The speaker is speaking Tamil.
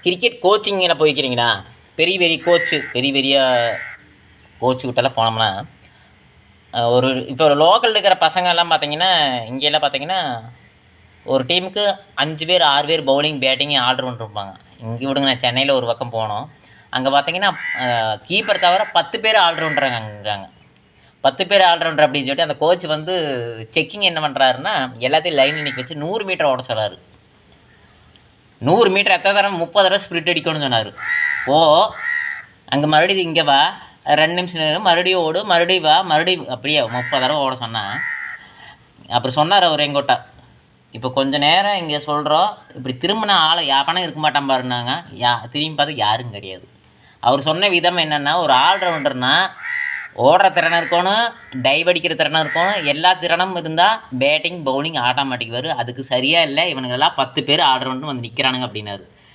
கிரிக்கெட் கோச்சிங்கில் போய்க்கிறீங்களா? பெரிய பெரிய கோச்சு கோச்சுக்கிட்டெல்லாம் போனோம்னா ஒரு இப்போ லோக்கல் இருக்கிற பசங்கள்லாம் பார்த்தீங்கன்னா, இங்கெல்லாம் பார்த்தீங்கன்னா ஒரு டீமுக்கு 5 பேர் 6 பேர் பவுலிங் பேட்டிங் ஆல்ரவுண்டர் இருப்பாங்க. இங்கே விடுங்க, நான் சென்னையில் ஒரு பக்கம் போனோம். அங்கே பார்த்தீங்கன்னா கீப்பர் தவிர 10 பேர் ஆல்ரவுண்டருங்கிறாங்க. 10 பேர் ஆல்ரவுண்டர் அப்படின்னு சொல்லிட்டு அந்த கோச் வந்து செக்கிங் என்ன பண்ணுறாருன்னா, எல்லாத்தையும் லைன் நிற்க வச்சு 100 மீட்டர் ஓட சொல்கிறாரு. 100 மீட்டர் எத்தனை தடவை 30 தடவை ஸ்ப்ரிட் அடிக்கணும்னு சொன்னார். அங்கே மறுபடியும் இங்கே வா, 2 நிமிஷம் மறுபடியும் ஓடு, மறுபடியும் வா, மறுபடியும் அப்படியே 30 தடவை ஓட சொன்னேன். அப்புறம் சொன்னார் அவர் எங்கோட்டா, இப்போ கொஞ்சம் நேரம் இங்கே சொல்கிறோம், இப்படி திரும்பின ஆளை யாப்பனா இருக்க மாட்டான் பாருன்னாங்க. திரும்பி பார்த்து யாரும் கிடையாது. அவர் சொன்ன விதம் என்னென்னா, ஒரு ஆல்ரவுண்டர்னா ஓடுற திறனும் இருக்கணும், டைவ் அடிக்கிற திறனும் இருக்கணும், எல்லா திறனும் இருந்தால் பேட்டிங் பவுலிங் ஆட்டோமேட்டிக் வரும். அதுக்கு சரியாக இல்லை, இவனுங்கெல்லாம் 10 பேர் ஆல்ரவுண்டர் வந்து நிற்கிறானுங்க அப்படின்னாரு.